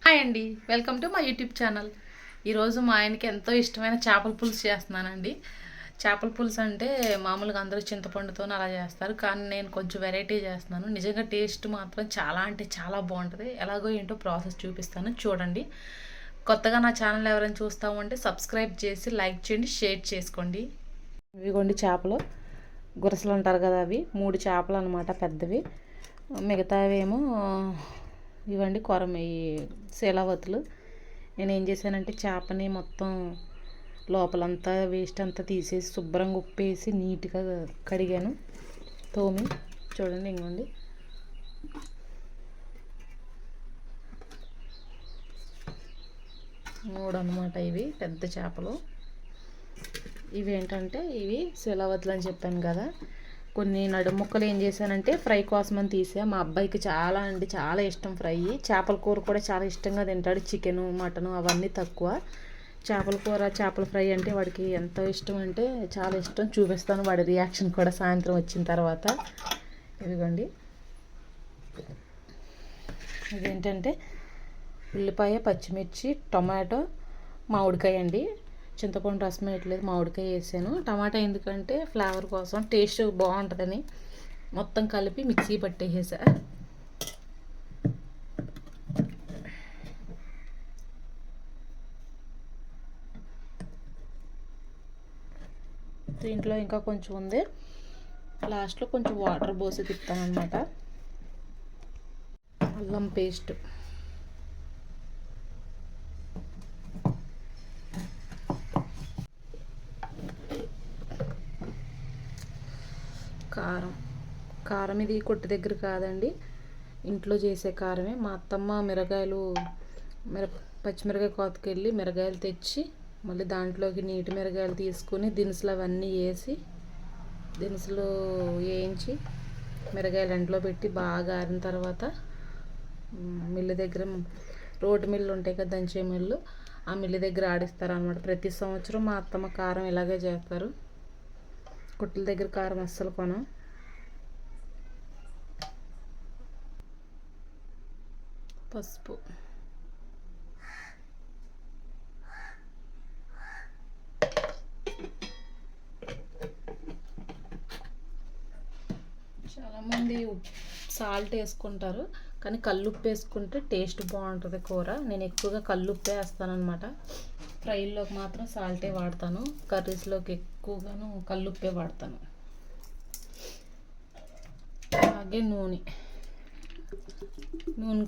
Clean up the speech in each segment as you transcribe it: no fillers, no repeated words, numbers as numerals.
Hi అండి, welcome to my YouTube channel. ఈరోజు మా ఆయనకి ఎంతో ఇష్టమైన చేపల పులుసు చేస్తున్నానండి. చేపల పులుసు అంటే మామూలుగా అందరూ చింతపండుతో అలా చేస్తారు, కానీ నేను కొంచెం వెరైటీ చేస్తున్నాను. నిజంగా టేస్ట్ మాత్రం చాలా అంటే చాలా బాగుంటుంది. ఎలాగో ఏంటో ప్రాసెస్ చూపిస్తాను, చూడండి. కొత్తగా నా ఛానల్ ఎవరైనా చూస్తామంటే సబ్స్క్రైబ్ చేసి లైక్ చేయండి, షేర్ చేసుకోండి. ఇవిగోండి చేపలు, గురసలు అంటారు కదా, అవి 3 చేపలు అనమాట, పెద్దవి. మిగతావేమో ఇవ్వండి ఈ శీలావతులు. నేను ఏం చేశానంటే చేపని మొత్తం లోపలంతా వేస్ట్ అంతా తీసేసి శుభ్రంగా ఉప్పేసి నీట్గా కడిగాను, తోమి. చూడండి, ఇంకోండి. మూడు అనమాట ఇవి పెద్ద చేపలు. ఇవి ఏంటంటే ఇవి శీలావతులు అని చెప్పాను కదా. కొన్ని నడుము ముక్కలు ఏం చేశానంటే ఫ్రై కోసమని తీసా. మా అబ్బాయికి చాలా అంటే చాలా ఇష్టం ఫ్రై. చేపల కూర కూడా చాలా ఇష్టంగా తింటాడు. చికెను, మటను అవన్నీ తక్కువ. చేపల కూర, చేపల ఫ్రై అంటే వాడికి ఎంతో ఇష్టం, అంటే చాలా ఇష్టం. చూపిస్తాను వాడి రియాక్షన్ కూడా సాయంత్రం వచ్చిన తర్వాత. ఇదిగోండి, ఇదేంటంటే ఉల్లిపాయ, పచ్చిమిర్చి, టొమాటో, మామిడికాయ అండి. చింతపండు రసం వేయట్లేదు, మామిడికాయ వేసాను. టమాటా ఎందుకంటే ఫ్లేవర్ కోసం, టేస్ట్ బాగుంటుందని మొత్తం కలిపి మిక్సీ పట్టేసా. దీంట్లో ఇంకా కొంచెం ఉంది, లాస్ట్లో కొంచెం వాటర్ పోసి తిప్పుతాను అనమాట. అల్లం పేస్ట్, కారం ఇది కొట్టు దగ్గర కాదండి, ఇంట్లో చేసే కారమే. మా అత్తమ్మ మిరగాయలు పచ్చిమిరకాయ కోతకెళ్ళి మిరగాయలు తెచ్చి మళ్ళీ దాంట్లోకి నీటి మిరగాయలు తీసుకుని దినుసులు అవన్నీ వేసి, దినుసులు వేయించి మిరగాయలు ఎండలో పెట్టి బాగా ఆరిన తర్వాత మిల్లు దగ్గర, రోడ్డు మిల్లు ఉంటాయి కదా, దంచే మిల్లు, ఆ మిల్లు దగ్గర ఆడిస్తారు అనమాట. ప్రతి సంవత్సరం మా అత్తమ్మ కారం ఇలాగే చేస్తారు. కొట్టుల దగ్గర కారం అస్సలు కొనం. పసుపు, చాలామంది సాల్ట్ వేసుకుంటారు, కానీ కల్లుప్పు వేసుకుంటే టేస్ట్ బాగుంటుంది కూర. నేను ఎక్కువగా కల్లుప్పే వేస్తానమాట. ఫ్రైల్లోకి మాత్రం సాల్టే వాడతాను, కర్రీస్లోకి ఎక్కువగాను కల్లుప్పే వాడతాను. అలాగే నూనె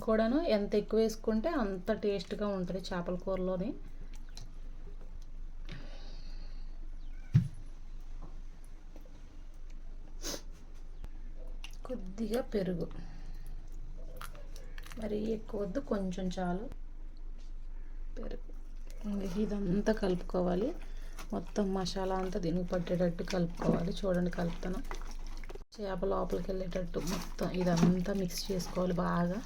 కూడాను ఎంత ఎక్కువ వేసుకుంటే అంత టేస్ట్గా ఉంటుంది చేపల కూరలోని. కొద్దిగా పెరుగు, మరి ఎక్కువ వద్దు, కొంచెం చాలు పెరుగు. ఇదంతా కలుపుకోవాలి, మొత్తం మసాలా అంతా దీనికి పట్టేటట్టు కలుపుకోవాలి. చూడండి, కలుపుతాను. చేప లోపలికి వెళ్ళేటట్టు మొత్తం ఇదంతా మిక్స్ చేసుకోవాలి బాగా.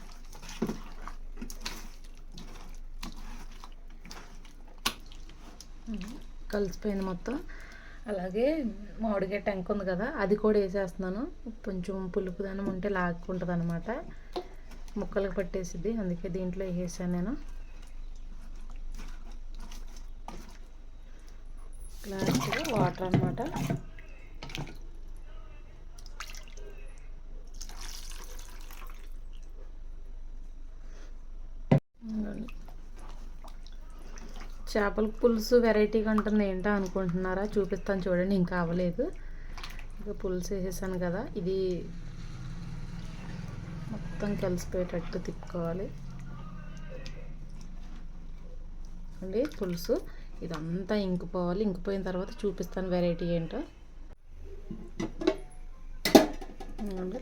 కలిసిపోయింది మొత్తం. అలాగే మామిడికాయ టెంక ఉంది కదా, అది కూడా వేసేస్తున్నాను. కొంచెం పులుపు దానం ఉంటే లాక్కుంటుంది అనమాట, ముక్కలకు పట్టేసిద్ది, అందుకే దీంట్లో వేసాను నేను. లాస్ట్గా వాటర్ అనమాట. చేపల పులుసు వెరైటీగా ఉంటుంది ఏంటో అనుకుంటున్నారా? చూపిస్తాను చూడండి, ఇంకా అవ్వలేదు. ఇక పులుసు వేసేసాను కదా, ఇది మొత్తం కలిసిపోయేటట్టు తిప్పుకోవాలి అండి పులుసు. ఇదంతా ఇంకిపోవాలి, ఇంకిపోయిన తర్వాత చూపిస్తాను వెరైటీ ఏంటో.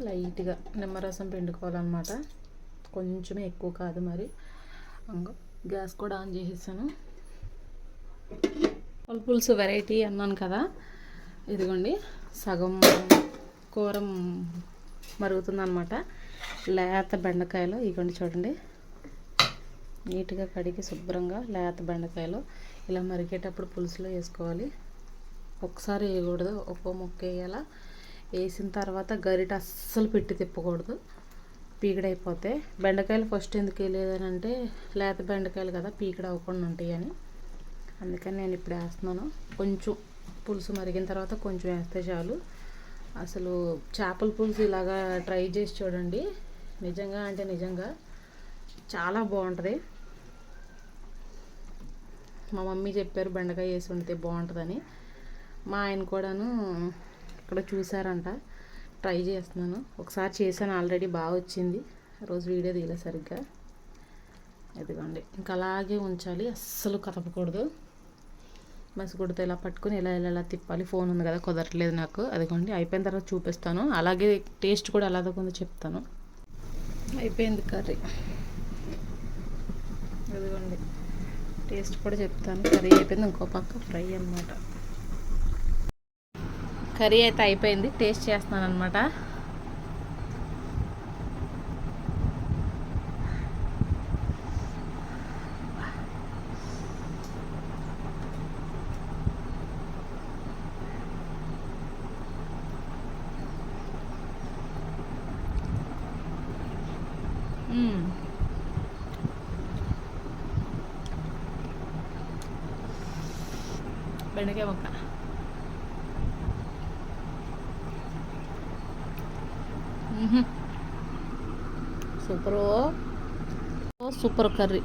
లైట్గా నిమ్మరసం పిండుకోవాలన్నమాట, కొంచెమే, ఎక్కువ కాదు మరి. గ్యాస్ కూడా ఆన్ చేసేసాను. పులుసు వెరైటీ అన్నాను కదా, ఇదిగోండి సగం కూర మరుగుతుందన్నమాట. లేత బెండకాయలు ఇదిగోండి, చూడండి, నీట్గా కడిగి శుభ్రంగా లేత బెండకాయలు ఇలా మరిగేటప్పుడు పులుసులో వేసుకోవాలి. ఒకసారి వేయకూడదు, ఒక్కో ముక్క వేయాల. వేసిన తర్వాత గరిట అస్సలు పెట్టి తిప్పకూడదు, పీకిడైపోతే. బెండకాయలు ఫస్ట్ ఎందుకు వేయలేదని అంటే లేత బెండకాయలు కదా పీకిడ అవ్వకుండా ఉంటాయని, అందుకని నేను ఇప్పుడు వేస్తున్నాను. కొంచెం పులుసు మరిగిన తర్వాత కొంచెం వేస్తే చాలు. అసలు చేపల పులుసు ఇలాగా ట్రై చేసి చూడండి, నిజంగా అంటే నిజంగా చాలా బాగుంటుంది. మా మమ్మీ చెప్పారు బెండకాయ వేసి ఉంటే బాగుంటుందని. మా ఆయన కూడాను ఇక్కడ చూసారంట, ట్రై చేస్తున్నాను. ఒకసారి చేశాను ఆల్రెడీ, బాగా వచ్చింది. రోజు వీడియో తీయలేదు సరిగ్గా. ఇదిగోండి, ఇంకా అలాగే ఉంచాలి, అస్సలు కదపకూడదు. మసిగుడితో ఇలా పట్టుకొని ఇలా తిప్పాలి. ఫోన్ ఉంది కదా కుదరట్లేదు నాకు. అదిగోండి అయిపోయిన తర్వాత చూపిస్తాను, అలాగే టేస్ట్ కూడా ఎలా కొందో చెప్తాను. అయిపోయింది కర్రీ, అదిగోండి టేస్ట్ కూడా చెప్తాను. కర్రీ అయిపోయింది, ఇంకో పక్క ఫ్రై అన్నమాట. కర్రీ అయితే అయిపోయింది, టేస్ట్ చేస్తున్నాను అనమాట. బెండకాయ ముక్క సూపరు, సూపర్ కర్రీ.